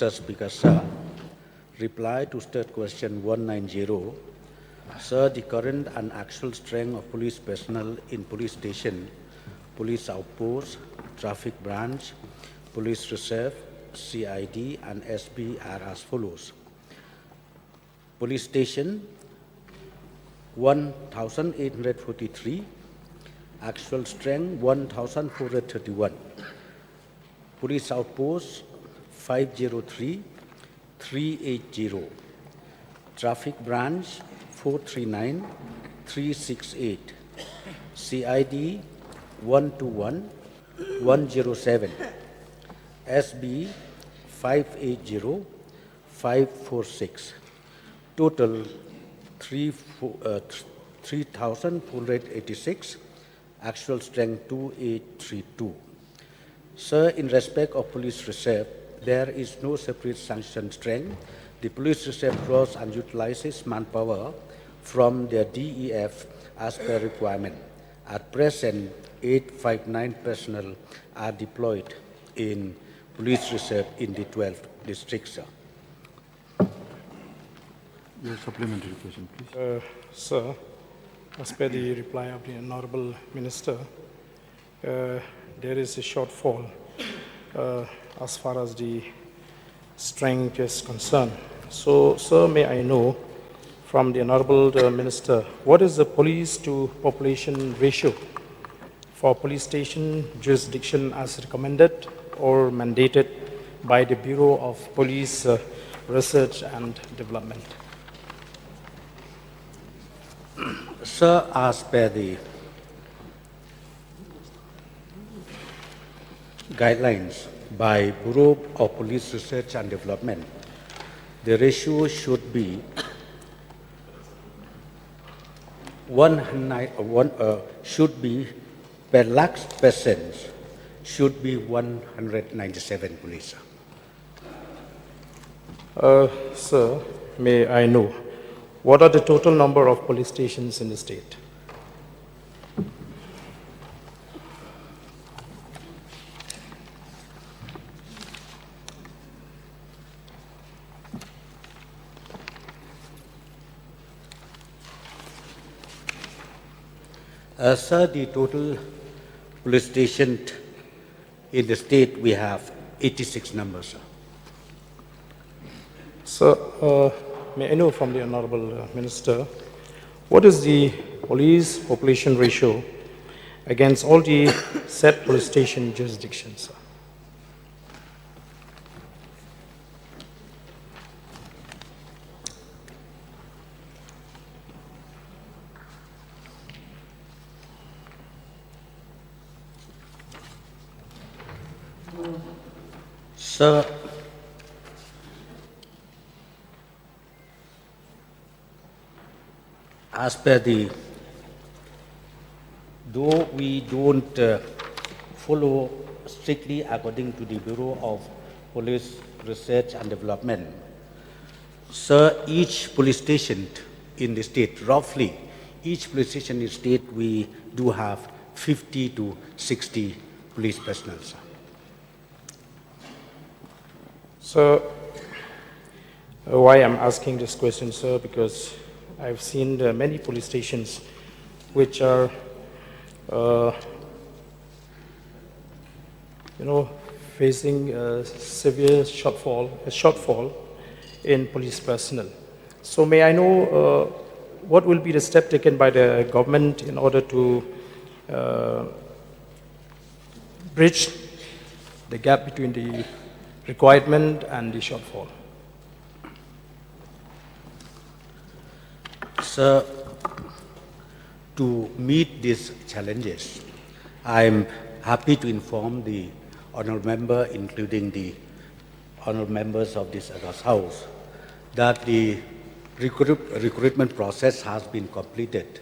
Mr. Speaker, sir. Reply to state question 190. Sir, the current and actual strength of police personnel in police station, police outpost, traffic branch, police reserve, CID, and SB are as follows. Police station, 1,843. Actual strength, 1,431. Police outpost, 503, 380. Traffic branch, 439, 368. CID, 121, 107. SB, 580, 546. Total, 3,486. Actual strength, 2,832. Sir, in respect of police reserve, there is no separate sanctioned strength. The police reserve draws and utilizes manpower from their DEF as per requirement. At present, 859 personnel are deployed in police reserve in the 12 districts, sir. Your supplementary question, please. Sir, as per the reply of the Honorable Minister, there is a shortfall as far as the strength is concerned. So, sir, may I know from the Honorable Minister, what is the police to population ratio for police station jurisdiction as recommended or mandated by the Bureau of Police Research and Development? Sir, as per the guidelines by Bureau of Police Research and Development, the ratio should be per lakhs persons should be 197 police. Sir, may I know what are the total number of police stations in the state? Sir, the total police stations in the state, we have 86 numbers, sir. Sir, may I know from the Honorable Minister, what is the police population ratio against all the said police station jurisdictions, sir? Sir, as per the, though we don't follow strictly according to the Bureau of Police Research and Development, sir, each police station in the state, roughly, each police station in the state, we do have 50 to 60 police personnel, sir. So, why I'm asking this question, sir, because I've seen many police stations which are, facing a severe shortfall in police personnel. So, may I know what will be the step taken by the government in order to bridge the gap between the requirement and the shortfall? Sir, to meet these challenges, I am happy to inform the honourable member, including the honourable members of this August House, that the recruitment process has been completed,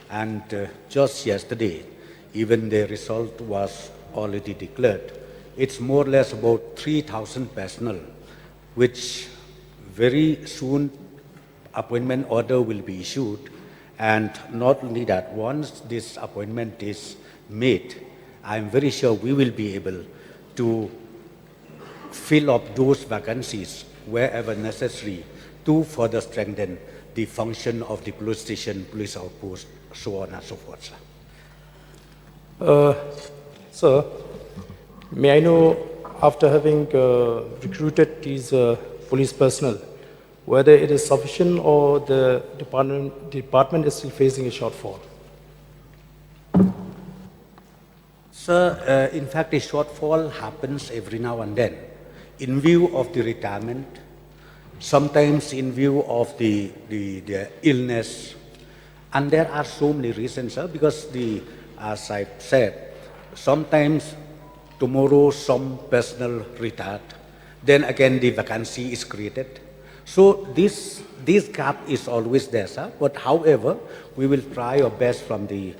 and just yesterday, even the result was already declared. It's more or less about 3,000 personnel, which very soon appointment order will be issued. And not only that, once this appointment is made, I'm very sure we will be able to fill up those vacancies wherever necessary to further strengthen the function of the police station, police outpost, so on and so forth, sir. Sir, may I know, after having recruited these police personnel, whether it is sufficient or the department is still facing a shortfall? Sir, in fact, a shortfall happens every now and then in view of the retirement, sometimes in view of the illness, and there are so many reasons, sir, because as I said, sometimes tomorrow some personnel retired, then again the vacancy is created. So this gap is always there, sir. But however, we will try our best from the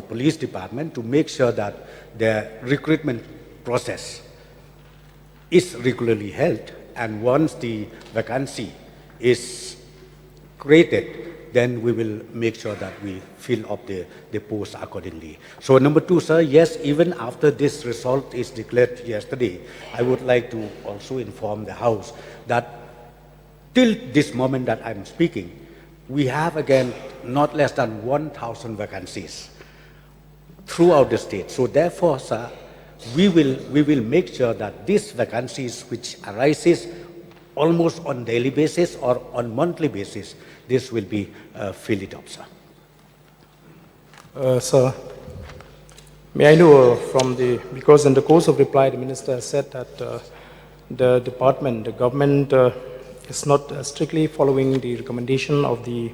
police department to make sure that the recruitment process is regularly held, and once the vacancy is created, then we will make sure that we fill up the post accordingly. So number two, sir, yes, even after this result is declared yesterday, I would like to also inform the House that till this moment that I'm speaking, we have again not less than 1,000 vacancies throughout the state. So therefore, sir, we will make sure that these vacancies which arises almost on daily basis or on monthly basis, this will be filled up, sir. Sir, may I know because in the course of reply, the minister has said that the government is not strictly following the recommendation of the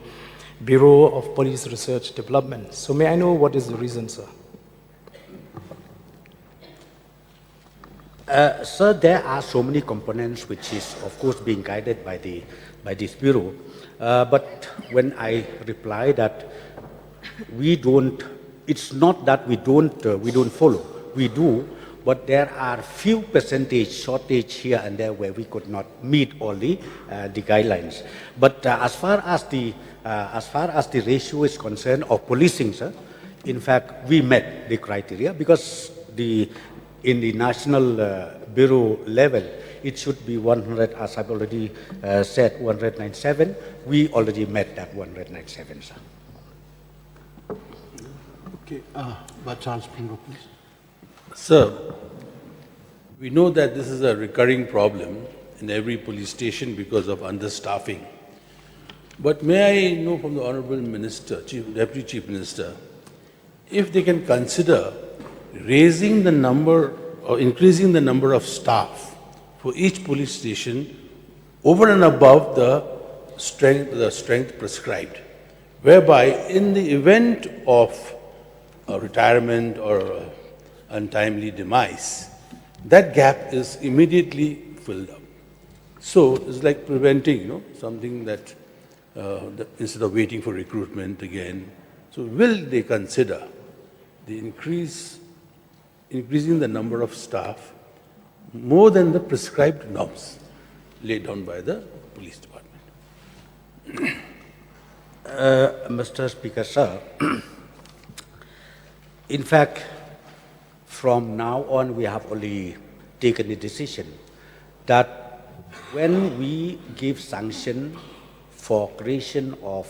Bureau of Police Research Development. So may I know what is the reason, sir? Sir, there are so many components which is, of course, being guided by this bureau. But when I reply that we don't, it's not that we don't follow. We do, but there are few percentage shortage here and there where we could not meet all the guidelines. But as far as the ratio is concerned of policing, sir, in fact, we met the criteria because in the national bureau level, it should be 100, as I've already said, 197. We already met that 197, sir. Okay, Charles Pringle, please. Sir, we know that this is a recurring problem in every police station because of understaffing. But may I know from the Honorable Minister, Deputy Chief Minister, if they can consider raising the number or increasing the number of staff for each police station over and above the strength prescribed, whereby in the event of a retirement or untimely demise, that gap is immediately filled up. So it's like preventing, something that instead of waiting for recruitment again. So will they consider the increasing the number of staff more than the prescribed norms laid down by the police department? Mr. Speaker, sir, in fact, from now on, we have only taken a decision that when we give sanction for creation of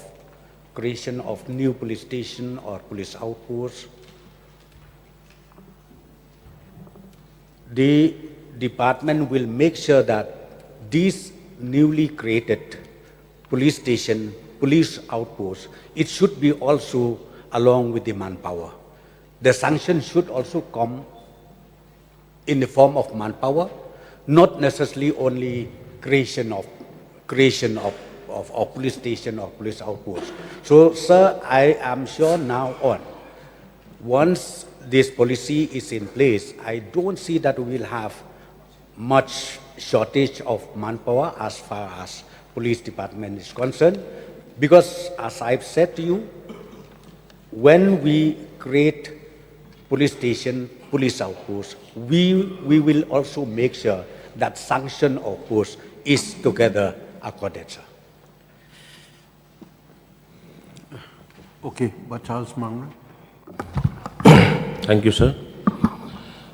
new police station or police outposts, the department will make sure that these newly created police station, police outposts, it should be also along with the manpower. The sanction should also come in the form of manpower, not necessarily only creation of police station or police outposts. So, sir, I am sure now on, once this policy is in place, I don't see that we will have much shortage of manpower as far as police department is concerned, because as I've said to you, when we create police station, police outposts, we will also make sure that sanction of post is together accorded, sir. Okay, Charles Mangra. Thank you, sir.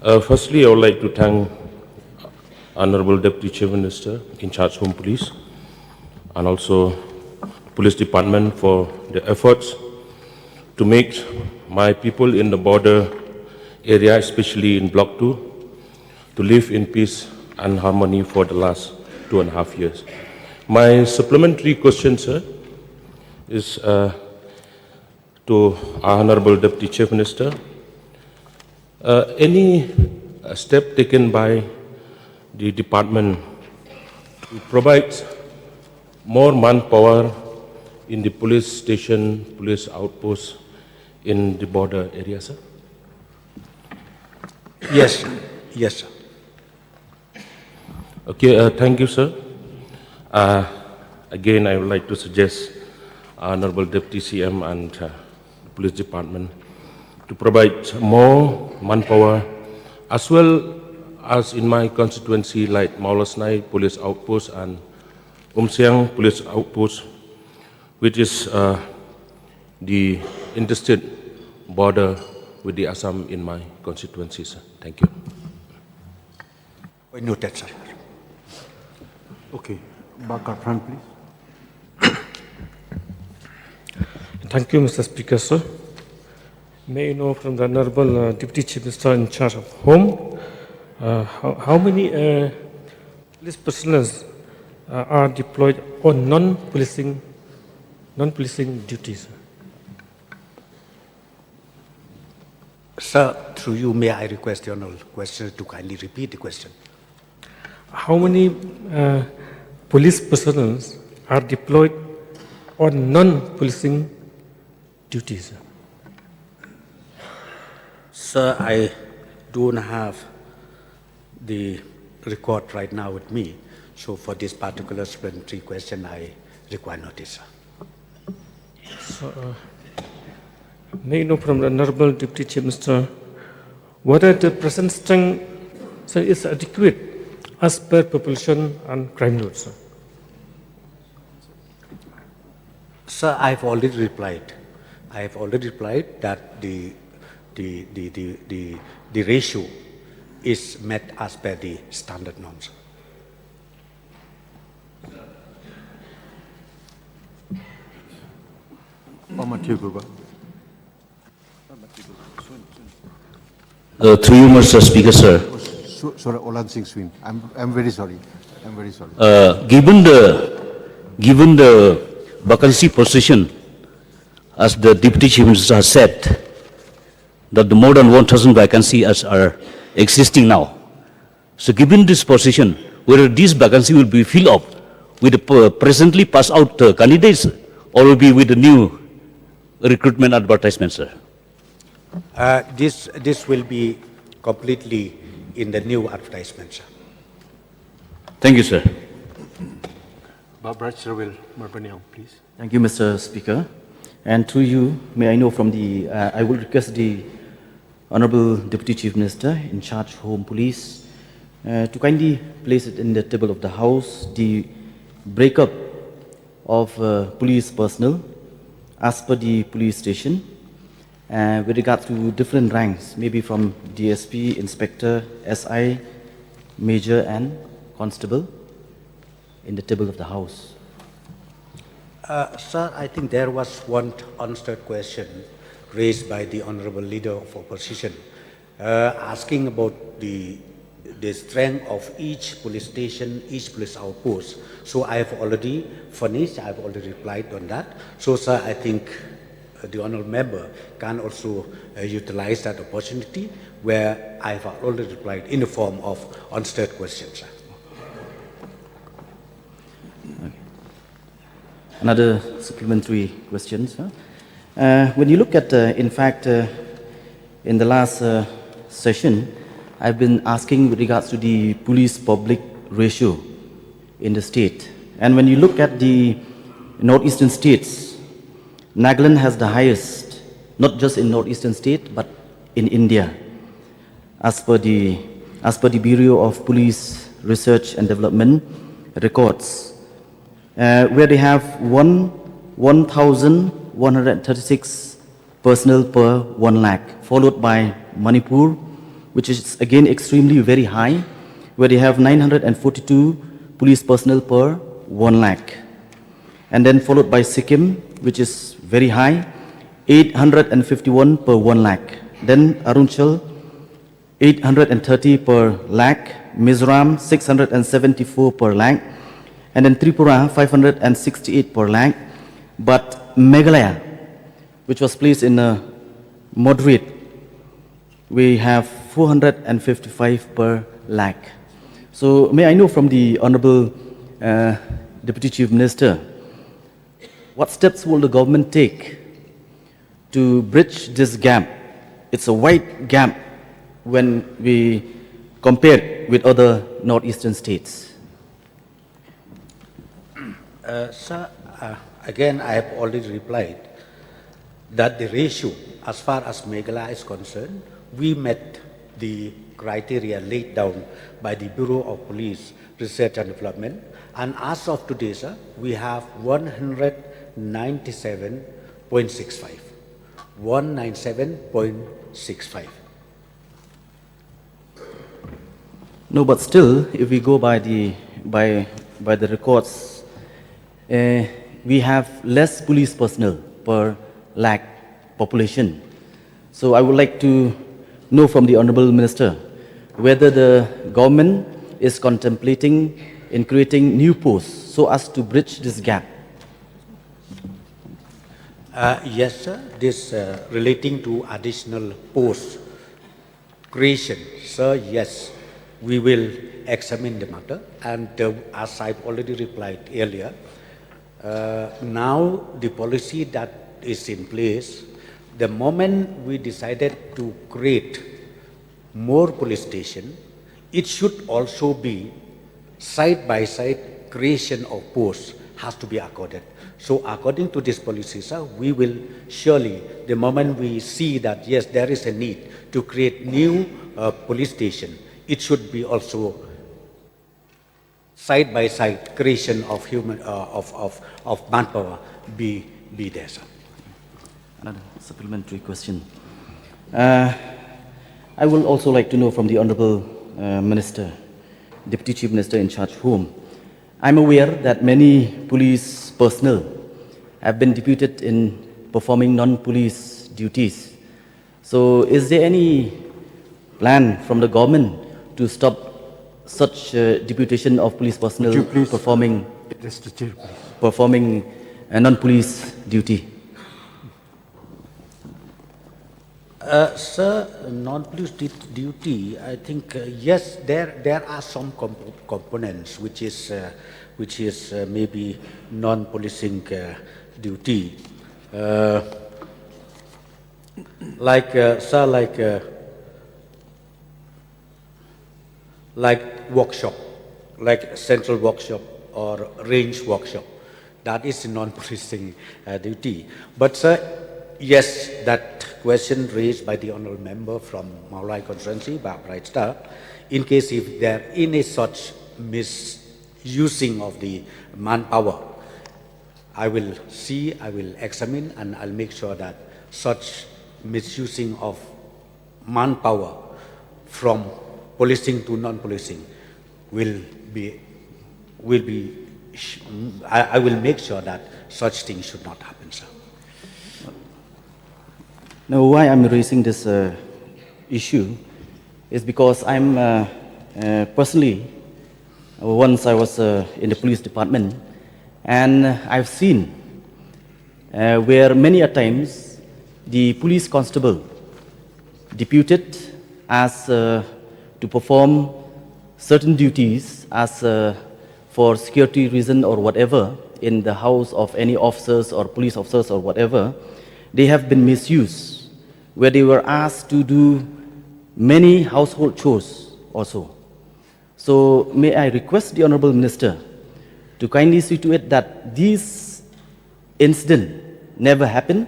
Firstly, I would like to thank Honorable Deputy Chief Minister in charge Home Police, and also Police Department for the efforts to make my people in the border area, especially in Block 2, to live in peace and harmony for the last 2.5 years. My supplementary question, sir, is to our Honorable Deputy Chief Minister. Any step taken by the department to provide more manpower in the police station, police outposts in the border area, sir? Yes, sir. Yes, sir. Okay, thank you, sir. Again, I would like to suggest Honorable Deputy CM and Police Department to provide more manpower, as well as in my constituency like Maulasnai Police Outpost and Umsiang Police Outpost, which is the interstate border with the Assam in my constituency, sir. Thank you. Noted, sir. Okay, back up front, please. Thank you, Mr. Speaker, sir. May I know from the Honorable Deputy Chief Minister in charge of Home, how many police personnel are deployed on non-policing duties? Sir, through you, may I request the honourable questioner to kindly repeat the question? How many police personnel are deployed on non-policing duties? Sir, I don't have the record right now with me, so for this particular supplementary question, I require notice, sir. So, may I know from the Honorable Deputy Chief Minister whether the present strength is adequate as per population and crime load, sir? Sir, I've already replied. I have already replied that the ratio is met as per the standard norms. Matthew Gurba. Through you, Mr. Speaker, sir. Sorry, Olan Singh Swin. I'm very sorry. I'm very sorry. Given the vacancy position, as the Deputy Chief Minister has said, that the more than 1,000 vacancies are existing now. So given this position, whether this vacancy will be filled up with the presently passed out candidates, or will be with the new recruitment advertisement, sir? This will be completely in the new advertisement, sir. Thank you, sir. Barbara Cherwell, Marbanyang, please. Thank you, Mr. Speaker. And through you, may I know from the, I will request the Honorable Deputy Chief Minister in charge of Home Police to kindly place it in the table of the House, the breakup of police personnel as per the police station with regard to different ranks, maybe from DSP, Inspector, SI, Major and Constable in the table of the House. Sir, I think there was one unanswered question raised by the Honorable Leader of Opposition, asking about the strength of each police station, each police outpost. So I have already furnished, I have already replied on that. So, sir, I think the Honourable Member can also utilize that opportunity where I have already replied in the form of unanswered questions, sir. Another supplementary question, sir. When you look at, in fact, in the last session, I've been asking with regards to the police-public ratio in the state. And when you look at the northeastern states, Nagaland has the highest, not just in northeastern state, but in India, as per the Bureau of Police Research and Development records, where they have 1,136 personnel per 1 lakh, followed by Manipur, which is again extremely very high, where they have 942 police personnel per 1 lakh. And then followed by Sikkim, which is very high, 851 per 1 lakh. Then Arunachal, 830 per lakh. Mizoram, 674 per lakh. And then Tripura, 568 per lakh. But Meghalaya, which was placed in a moderate, we have 455 per lakh. So may I know from the Honorable Deputy Chief Minister, what steps will the government take to bridge this gap? It's a wide gap when we compare with other northeastern states. Sir, again, I have already replied that the ratio, as far as Meghalaya is concerned, we met the criteria laid down by the Bureau of Police Research and Development, and as of today, sir, we have 197.65. 197.65. No, but still, if we go by the records, we have less police personnel per lakh population. So I would like to know from the Honorable Minister whether the government is contemplating in creating new posts so as to bridge this gap. Yes, sir. This relating to additional post creation, sir, yes, we will examine the matter. And as I've already replied earlier, now the policy that is in place, the moment we decided to create more police stations, it should also be side-by-side creation of posts has to be accorded. So according to this policy, sir, we will surely, the moment we see that, yes, there is a need to create new police station, it should be also side-by-side creation of human, of manpower be there, sir. Another supplementary question. I will also like to know from the Honorable Minister, Deputy Chief Minister in charge whom. I'm aware that many police personnel have been deputed in performing non-police duties. So is there any plan from the government to stop such deputation of police personnel Would you please performing address the chair, please? performing a non-police duty? Sir, non-police duty, I think, yes, there are some components which is maybe non-policing duty. Sir, like workshop, like central workshop or range workshop. That is non-policing duty. But sir, yes, that question raised by the honourable member from Maulai constituency, Bright Star, in case if there any such misusing of the manpower, I will see, I will examine, and I'll make sure that such misusing of manpower from policing to non-policing I will make sure that such things should not happen, sir. Now, why I'm raising this issue is because I'm personally, once I was in the police department, and I've seen where many a times the police constable deputed as to perform certain duties as for security reason or whatever in the house of any officers or police officers or whatever, they have been misused, where they were asked to do many household chores also. So may I request the Honorable Minister to kindly see to it that this incident never happen,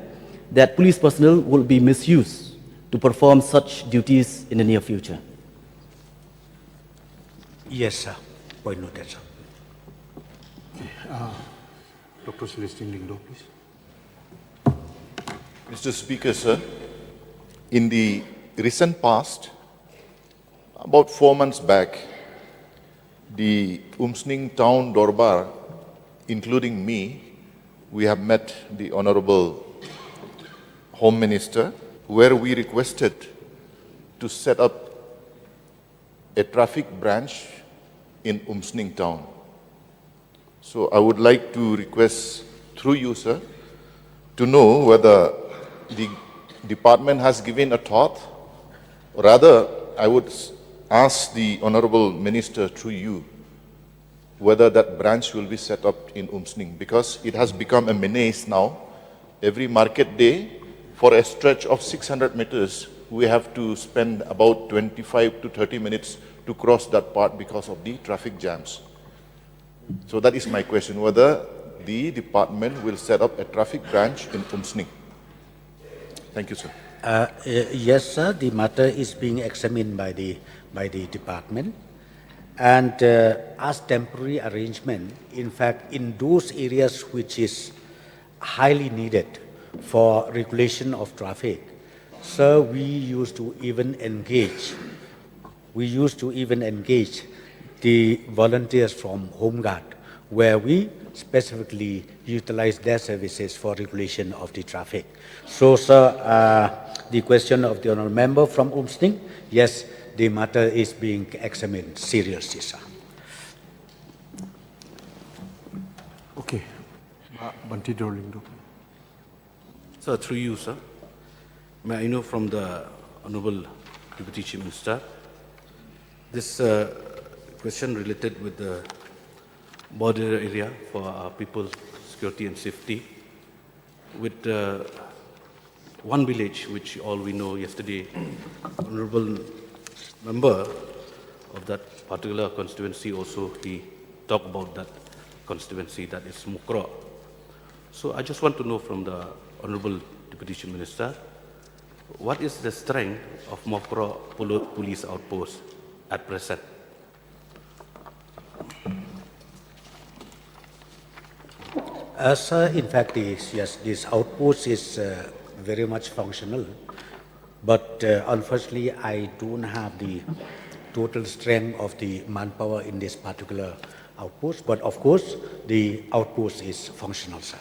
that police personnel will be misused to perform such duties in the near future. Yes, sir. Point noted, sir. Dr. Celestine Lingdo, please. Mr. Speaker, sir, in the recent past, about 4 months back, the Umsning Town Dorbar, including me, we have met the Honorable Home Minister, where we requested to set up a traffic branch in Umsning Town. So I would like to request through you, sir, to know whether the department has given a thought. Rather, I would ask the Honorable Minister through you whether that branch will be set up in Umsning, because it has become a menace now. Every market day, for a stretch of 600 meters, we have to spend about 25 to 30 minutes to cross that part because of the traffic jams. So that is my question, whether the department will set up a traffic branch in Umsning. Thank you, sir. Yes, sir, the matter is being examined by the department. And as temporary arrangement, in fact, in those areas which is highly needed for regulation of traffic, so we used to even engage the volunteers from Home Guard, where we specifically utilize their services for regulation of the traffic. So, sir, the question of the honourable member from Umsning, yes, the matter is being examined seriously, sir. Okay. Banti Dorlindo. Sir, through you, sir, may I know from the Honorable Deputy Chief Minister, this question related with the border area for our people's security and safety, with one village, which all we know yesterday, Honorable Member of that particular constituency also, he talked about that constituency, that is Mukro. So I just want to know from the Honorable Deputy Chief Minister, what is the strength of Mokro police outpost at present? Sir, in fact, this outpost is very much functional, but unfortunately, I don't have the total strength of the manpower in this particular outpost. But of course, the outpost is functional, sir.